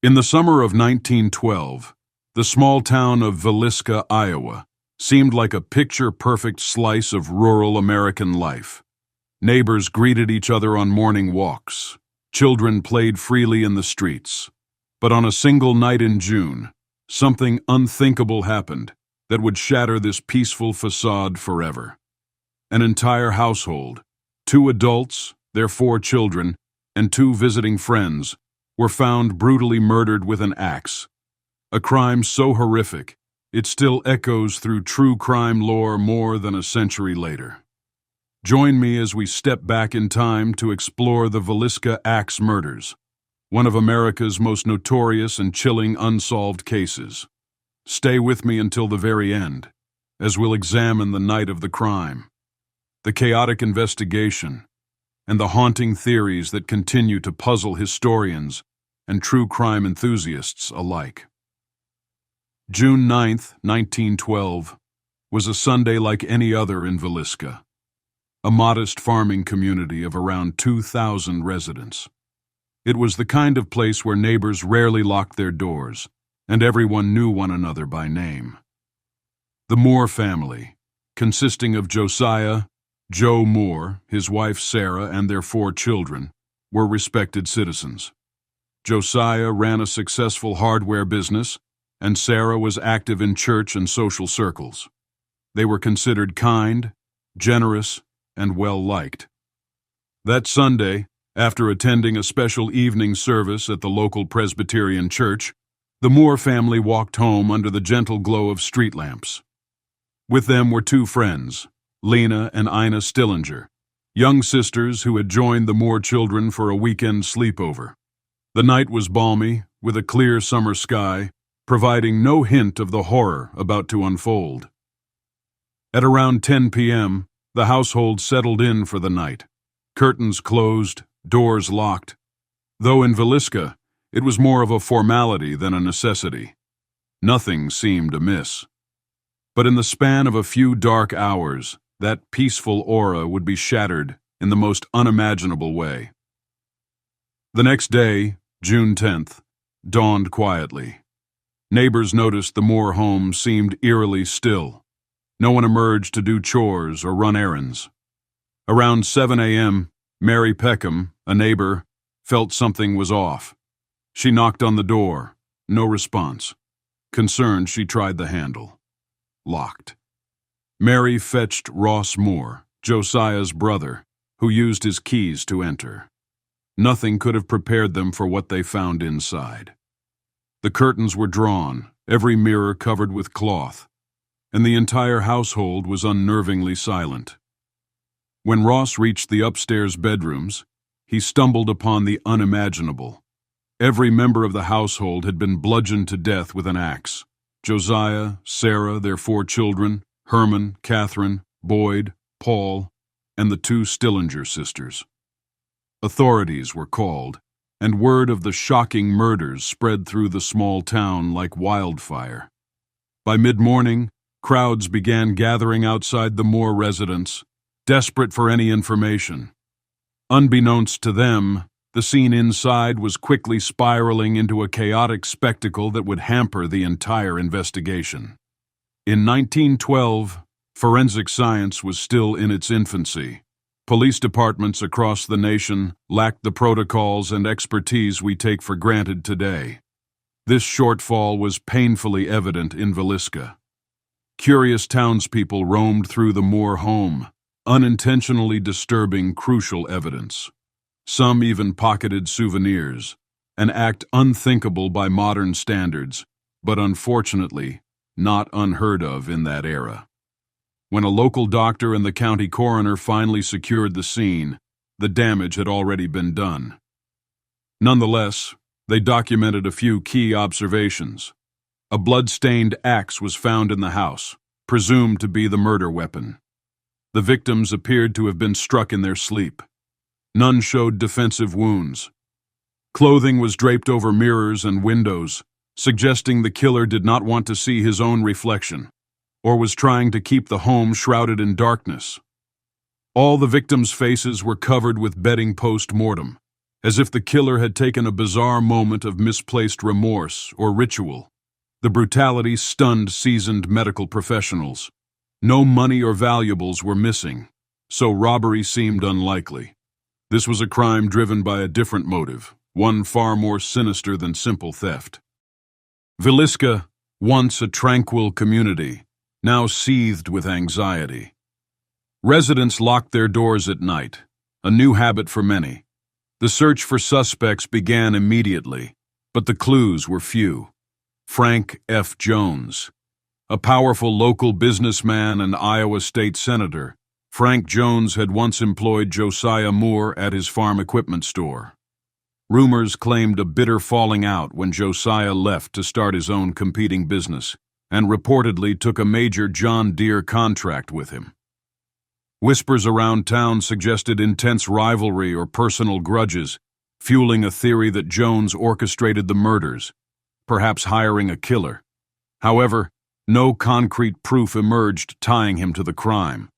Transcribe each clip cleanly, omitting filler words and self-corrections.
In the summer of 1912, the small town of Villisca, Iowa, seemed like a picture-perfect slice of rural American life. Neighbors greeted each other on morning walks. Children played freely in the streets. But on a single night in June, something unthinkable happened that would shatter this peaceful facade forever. An entire household, 2 adults, their 4 children, and 2 visiting friends, were found brutally murdered with an axe. A crime so horrific, it still echoes through true crime lore more than a century later. Join me as we step back in time to explore the Villisca Axe Murders, one of America's most notorious and chilling unsolved cases. Stay with me until the very end, as we'll examine the night of the crime, the chaotic investigation, and the haunting theories that continue to puzzle historians and true crime enthusiasts alike. June 9, 1912, was a Sunday like any other in Villisca, a modest farming community of around 2,000 residents. It was the kind of place where neighbors rarely locked their doors, and everyone knew one another by name. The Moore family, consisting of Josiah, Joe Moore, his wife Sarah, and their 4 children, were respected citizens. Josiah ran a successful hardware business, and Sarah was active in church and social circles. They were considered kind, generous, and well-liked. That Sunday, after attending a special evening service at the local Presbyterian church, the Moore family walked home under the gentle glow of street lamps. With them were 2 friends, Lena and Ina Stillinger, young sisters who had joined the Moore children for a weekend sleepover. The night was balmy, with a clear summer sky, providing no hint of the horror about to unfold. At around 10 p.m., the household settled in for the night. Curtains closed, doors locked. Though in Villisca, it was more of a formality than a necessity. Nothing seemed amiss. But in the span of a few dark hours, that peaceful aura would be shattered in the most unimaginable way. The next day, June 10th, dawned quietly. Neighbors noticed the Moore home seemed eerily still. No one emerged to do chores or run errands. Around 7 a.m., Mary Peckham, a neighbor, felt something was off. She knocked on the door. No response. Concerned, she tried the handle. Locked. Mary fetched Ross Moore, Josiah's brother, who used his keys to enter. Nothing could have prepared them for what they found inside. The curtains were drawn, every mirror covered with cloth, and the entire household was unnervingly silent. When Ross reached the upstairs bedrooms, he stumbled upon the unimaginable. Every member of the household had been bludgeoned to death with an axe. Josiah, Sarah, their 4 children, Herman, Catherine, Boyd, Paul, and the 2 Stillinger sisters. Authorities were called, and word of the shocking murders spread through the small town like wildfire. By mid-morning, crowds began gathering outside the Moore residence, desperate for any information. Unbeknownst to them, the scene inside was quickly spiraling into a chaotic spectacle that would hamper the entire investigation. In 1912, forensic science was still in its infancy. Police departments across the nation lacked the protocols and expertise we take for granted today. This shortfall was painfully evident in Villisca. Curious townspeople roamed through the Moore home, unintentionally disturbing crucial evidence. Some even pocketed souvenirs, an act unthinkable by modern standards, but unfortunately not unheard of in that era. When a local doctor and the county coroner finally secured the scene, the damage had already been done. Nonetheless, they documented a few key observations. A blood-stained axe was found in the house, presumed to be the murder weapon. The victims appeared to have been struck in their sleep. None showed defensive wounds. Clothing was draped over mirrors and windows, suggesting the killer did not want to see his own reflection, or was trying to keep the home shrouded in darkness. All the victims' faces were covered with bedding post-mortem, as if the killer had taken a bizarre moment of misplaced remorse or ritual. The brutality stunned seasoned medical professionals. No money or valuables were missing, so robbery seemed unlikely. This was a crime driven by a different motive, one far more sinister than simple theft. Villisca, once a tranquil community, now seethed with anxiety. Residents locked their doors at night, a new habit for many. The search for suspects began immediately, but the clues were few. Frank F. Jones, a powerful local businessman and Iowa state senator, Frank Jones had once employed Josiah Moore at his farm equipment store. Rumors claimed a bitter falling out when Josiah left to start his own competing business, and reportedly took a major John Deere contract with him. Whispers around town suggested intense rivalry or personal grudges, fueling a theory that Jones orchestrated the murders, perhaps hiring a killer. However, no concrete proof emerged tying him to the crime.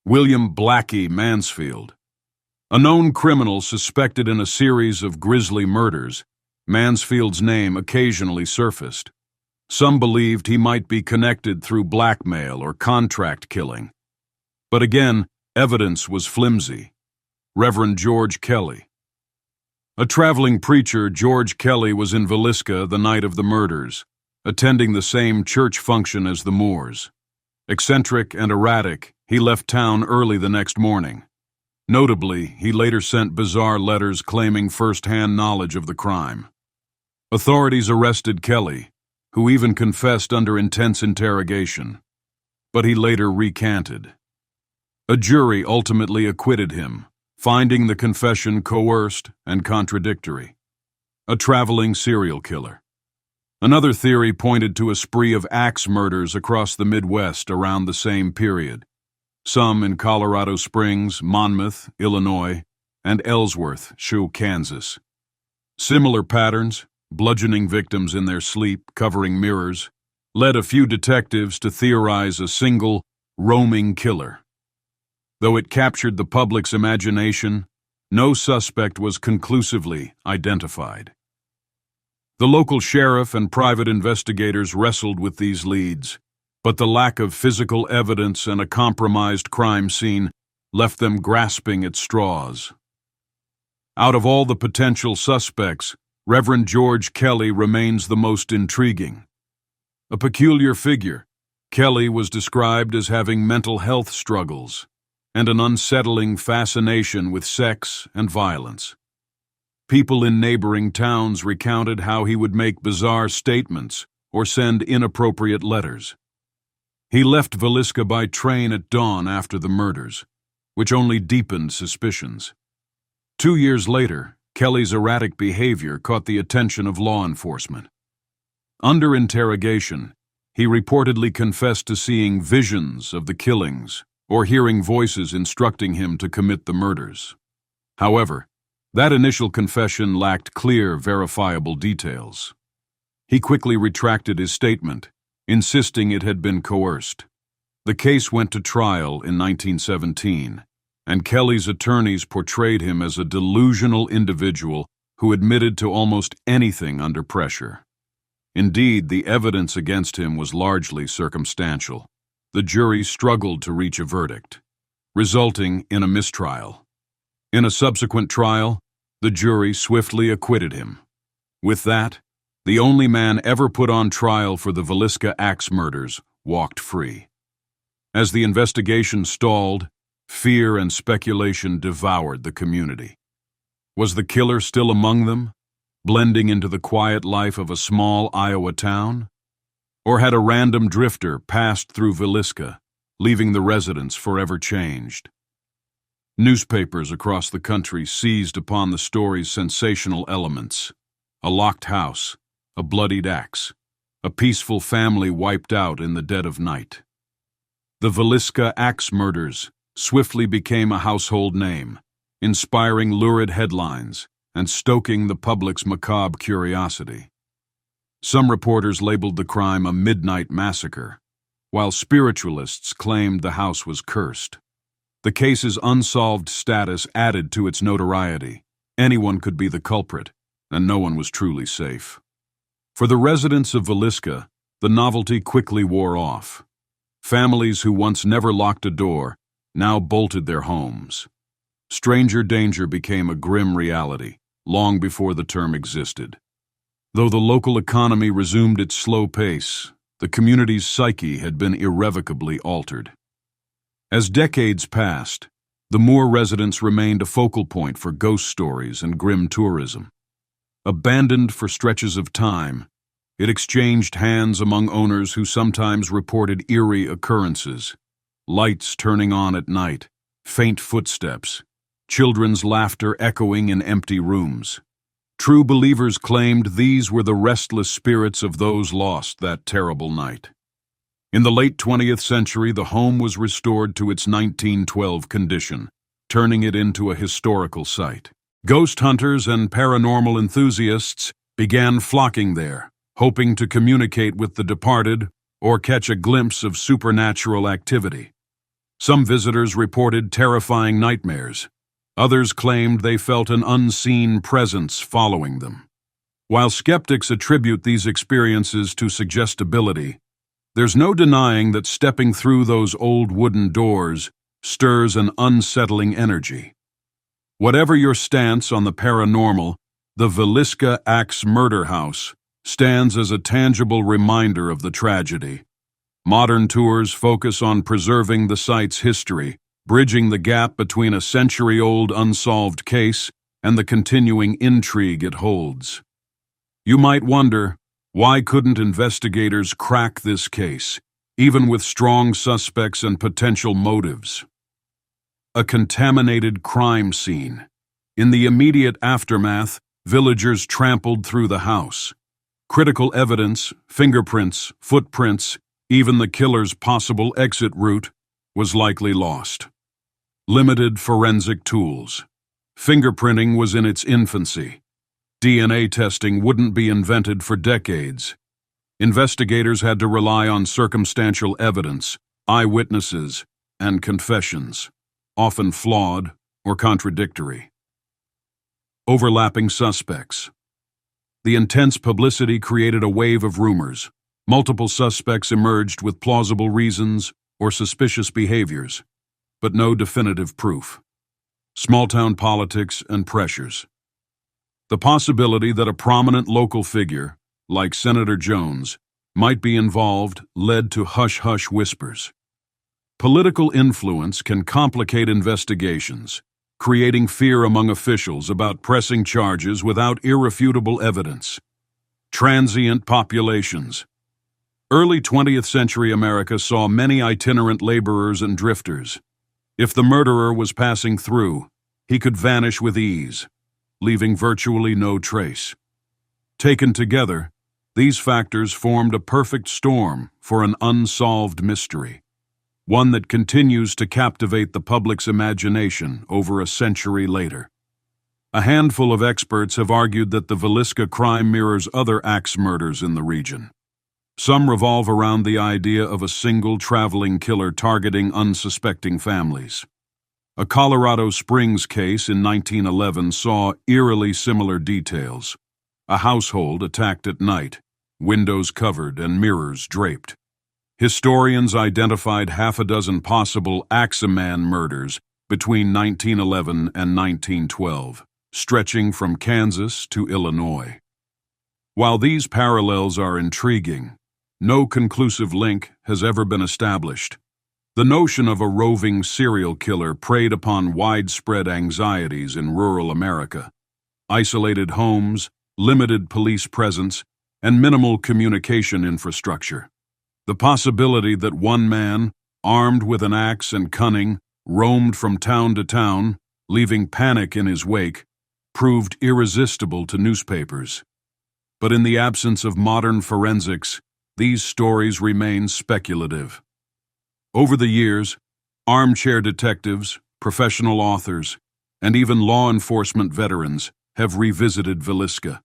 William Blackie Mansfield, a known criminal suspected in a series of grisly murders, Mansfield's name occasionally surfaced. Some believed he might be connected through blackmail or contract killing. But again, evidence was flimsy. Reverend George Kelly. A traveling preacher, George Kelly was in Villisca the night of the murders, attending the same church function as the Moores. Eccentric and erratic, he left town early the next morning. Notably, he later sent bizarre letters claiming first-hand knowledge of the crime. Authorities arrested Kelly, who even confessed under intense interrogation. But he later recanted. A jury ultimately acquitted him, finding the confession coerced and contradictory. A traveling serial killer. Another theory pointed to a spree of axe murders across the Midwest around the same period, some in Colorado Springs, Monmouth, Illinois, and Ellsworth, Kansas. Similar patterns, bludgeoning victims in their sleep, covering mirrors, led a few detectives to theorize a single, roaming killer. Though it captured the public's imagination, no suspect was conclusively identified. The local sheriff and private investigators wrestled with these leads, but the lack of physical evidence and a compromised crime scene left them grasping at straws. Out of all the potential suspects, Reverend George Kelly remains the most intriguing. A peculiar figure, Kelly was described as having mental health struggles and an unsettling fascination with sex and violence. People in neighboring towns recounted how he would make bizarre statements or send inappropriate letters. He left Villisca by train at dawn after the murders, which only deepened suspicions. 2 years later, Kelly's erratic behavior caught the attention of law enforcement. Under interrogation, he reportedly confessed to seeing visions of the killings or hearing voices instructing him to commit the murders. However, that initial confession lacked clear, verifiable details. He quickly retracted his statement, insisting it had been coerced. The case went to trial in 1917, and Kelly's attorneys portrayed him as a delusional individual who admitted to almost anything under pressure. Indeed, the evidence against him was largely circumstantial. The jury struggled to reach a verdict, resulting in a mistrial. In a subsequent trial, the jury swiftly acquitted him. With that, the only man ever put on trial for the Villisca Axe murders walked free. As the investigation stalled, fear and speculation devoured the community. Was the killer still among them, blending into the quiet life of a small Iowa town? Or had a random drifter passed through Villisca, leaving the residents forever changed? Newspapers across the country seized upon the story's sensational elements. A locked house, a bloodied axe, a peaceful family wiped out in the dead of night. The Villisca Axe Murders swiftly became a household name, inspiring lurid headlines and stoking the public's macabre curiosity. Some reporters labeled the crime a midnight massacre, while spiritualists claimed the house was cursed. The case's unsolved status added to its notoriety, Anyone could be the culprit, and no one was truly safe. For the residents of Villisca, the novelty quickly wore off. Families who once never locked a door now bolted their homes. Stranger danger became a grim reality, long before the term existed. Though the local economy resumed its slow pace, the community's psyche had been irrevocably altered. As decades passed, the Moor residence remained a focal point for ghost stories and grim tourism. Abandoned for stretches of time, it exchanged hands among owners who sometimes reported eerie occurrences: lights turning on at night, faint footsteps, children's laughter echoing in empty rooms. True believers claimed these were the restless spirits of those lost that terrible night. In the late 20th century, the home was restored to its 1912 condition, turning it into a historical site. Ghost hunters and paranormal enthusiasts began flocking there, hoping to communicate with the departed or catch a glimpse of supernatural activity. Some visitors reported terrifying nightmares. Others claimed they felt an unseen presence following them. While skeptics attribute these experiences to suggestibility, there's no denying that stepping through those old wooden doors stirs an unsettling energy. Whatever your stance on the paranormal, the Villisca Axe Murder House stands as a tangible reminder of the tragedy. Modern tours focus on preserving the site's history, bridging the gap between a century-old unsolved case and the continuing intrigue it holds. You might wonder, why couldn't investigators crack this case, even with strong suspects and potential motives? A contaminated crime scene. In the immediate aftermath, villagers trampled through the house. Critical evidence, fingerprints, footprints, even the killer's possible exit route, was likely lost. Limited forensic tools. Fingerprinting was in its infancy. DNA testing wouldn't be invented for decades. Investigators had to rely on circumstantial evidence, eyewitnesses, and confessions, often flawed or contradictory. Overlapping suspects. The intense publicity created a wave of rumors. Multiple suspects emerged with plausible reasons or suspicious behaviors, but no definitive proof. Small-town politics and pressures. The possibility that a prominent local figure, like Senator Jones, might be involved led to hush-hush whispers. Political influence can complicate investigations, creating fear among officials about pressing charges without irrefutable evidence. Transient populations. Early 20th century America saw many itinerant laborers and drifters. If the murderer was passing through, he could vanish with ease, leaving virtually no trace. Taken together, these factors formed a perfect storm for an unsolved mystery, one that continues to captivate the public's imagination over a century later. A handful of experts have argued that the Villisca crime mirrors other axe murders in the region. Some revolve around the idea of a single traveling killer targeting unsuspecting families. A Colorado Springs case in 1911 saw eerily similar details. A household attacked at night, windows covered and mirrors draped. Historians identified half a dozen possible Axe murders between 1911 and 1912, stretching from Kansas to Illinois. While these parallels are intriguing, no conclusive link has ever been established. The notion of a roving serial killer preyed upon widespread anxieties in rural America. Isolated homes, limited police presence, and minimal communication infrastructure. The possibility that one man, armed with an axe and cunning, roamed from town to town, leaving panic in his wake, proved irresistible to newspapers. But in the absence of modern forensics, these stories remain speculative. Over the years, armchair detectives, professional authors, and even law enforcement veterans have revisited Villisca.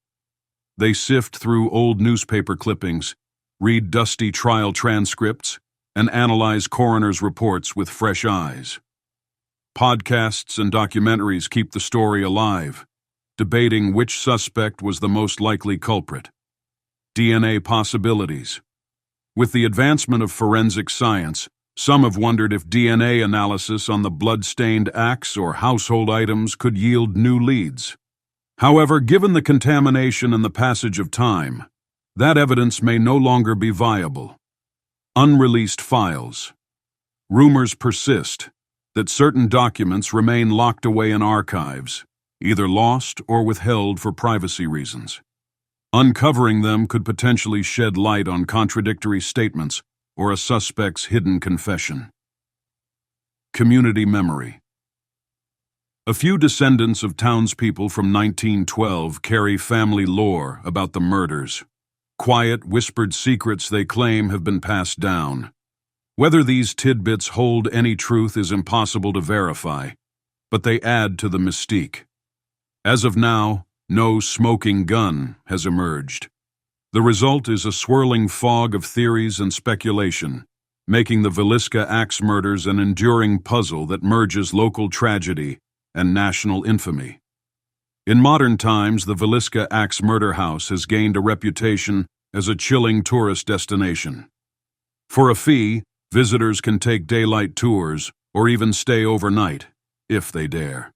They sift through old newspaper clippings, read dusty trial transcripts, and analyze coroner's reports with fresh eyes. Podcasts and documentaries keep the story alive, debating which suspect was the most likely culprit. DNA possibilities. With the advancement of forensic science, some have wondered if DNA analysis on the blood-stained axe or household items could yield new leads. However, given the contamination and the passage of time, that evidence may no longer be viable. Unreleased files. Rumors persist that certain documents remain locked away in archives, either lost or withheld for privacy reasons. Uncovering them could potentially shed light on contradictory statements or a suspect's hidden confession. Community memory. A few descendants of townspeople from 1912 carry family lore about the murders. Quiet, whispered secrets they claim have been passed down. Whether these tidbits hold any truth is impossible to verify, but they add to the mystique. As of now, no smoking gun has emerged. The result is a swirling fog of theories and speculation, making the Villisca Axe Murders an enduring puzzle that merges local tragedy and national infamy. In modern times, the Villisca Axe Murder House has gained a reputation as a chilling tourist destination. For a fee, visitors can take daylight tours or even stay overnight, if they dare.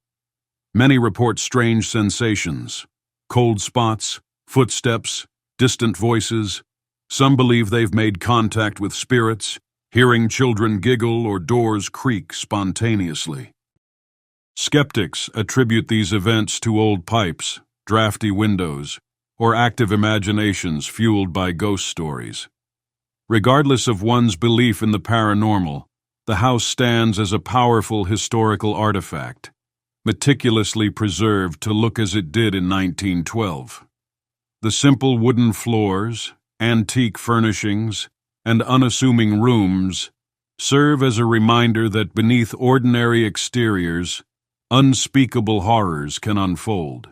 Many report strange sensations, cold spots, footsteps, distant voices. Some believe they've made contact with spirits, hearing children giggle or doors creak spontaneously. Skeptics attribute these events to old pipes, drafty windows, or active imaginations fueled by ghost stories. Regardless of one's belief in the paranormal, the house stands as a powerful historical artifact, meticulously preserved to look as it did in 1912. The simple wooden floors, antique furnishings, and unassuming rooms serve as a reminder that beneath ordinary exteriors, unspeakable horrors can unfold.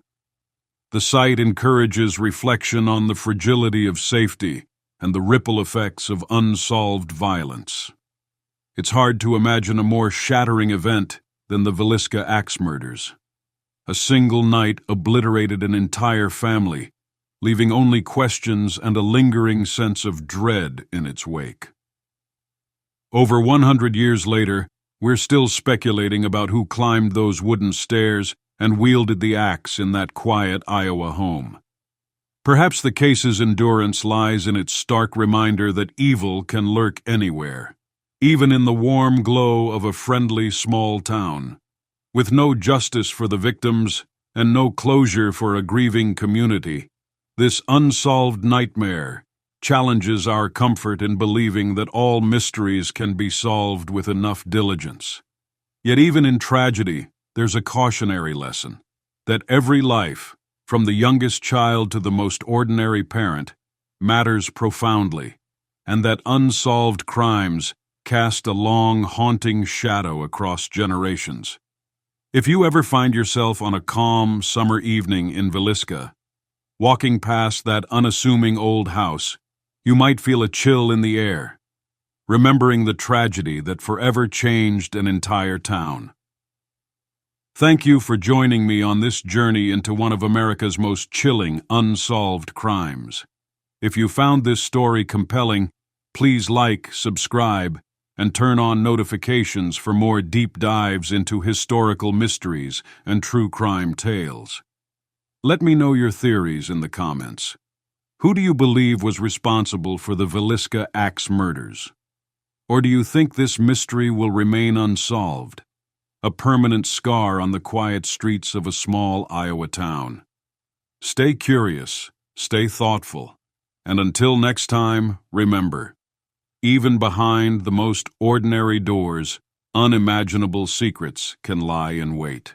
The site encourages reflection on the fragility of safety and the ripple effects of unsolved violence. It's hard to imagine a more shattering event than the Villisca Axe Murders. A single night obliterated an entire family, leaving only questions and a lingering sense of dread in its wake. Over 100 years later, we're still speculating about who climbed those wooden stairs and wielded the axe in that quiet Iowa home. Perhaps the case's endurance lies in its stark reminder that evil can lurk anywhere, even in the warm glow of a friendly small town. With no justice for the victims and no closure for a grieving community, this unsolved nightmare challenges our comfort in believing that all mysteries can be solved with enough diligence. Yet even in tragedy, there's a cautionary lesson that every life, from the youngest child to the most ordinary parent, matters profoundly, and that unsolved crimes cast a long, haunting shadow across generations. If you ever find yourself on a calm summer evening in Villisca, walking past that unassuming old house, you might feel a chill in the air, remembering the tragedy that forever changed an entire town. Thank you for joining me on this journey into one of America's most chilling unsolved crimes. If you found this story compelling, please like, subscribe, and turn on notifications for more deep dives into historical mysteries and true crime tales. Let me know your theories in the comments. Who do you believe was responsible for the Villisca Axe Murders? Or do you think this mystery will remain unsolved, a permanent scar on the quiet streets of a small Iowa town? Stay curious, stay thoughtful, and until next time, remember, even behind the most ordinary doors, unimaginable secrets can lie in wait.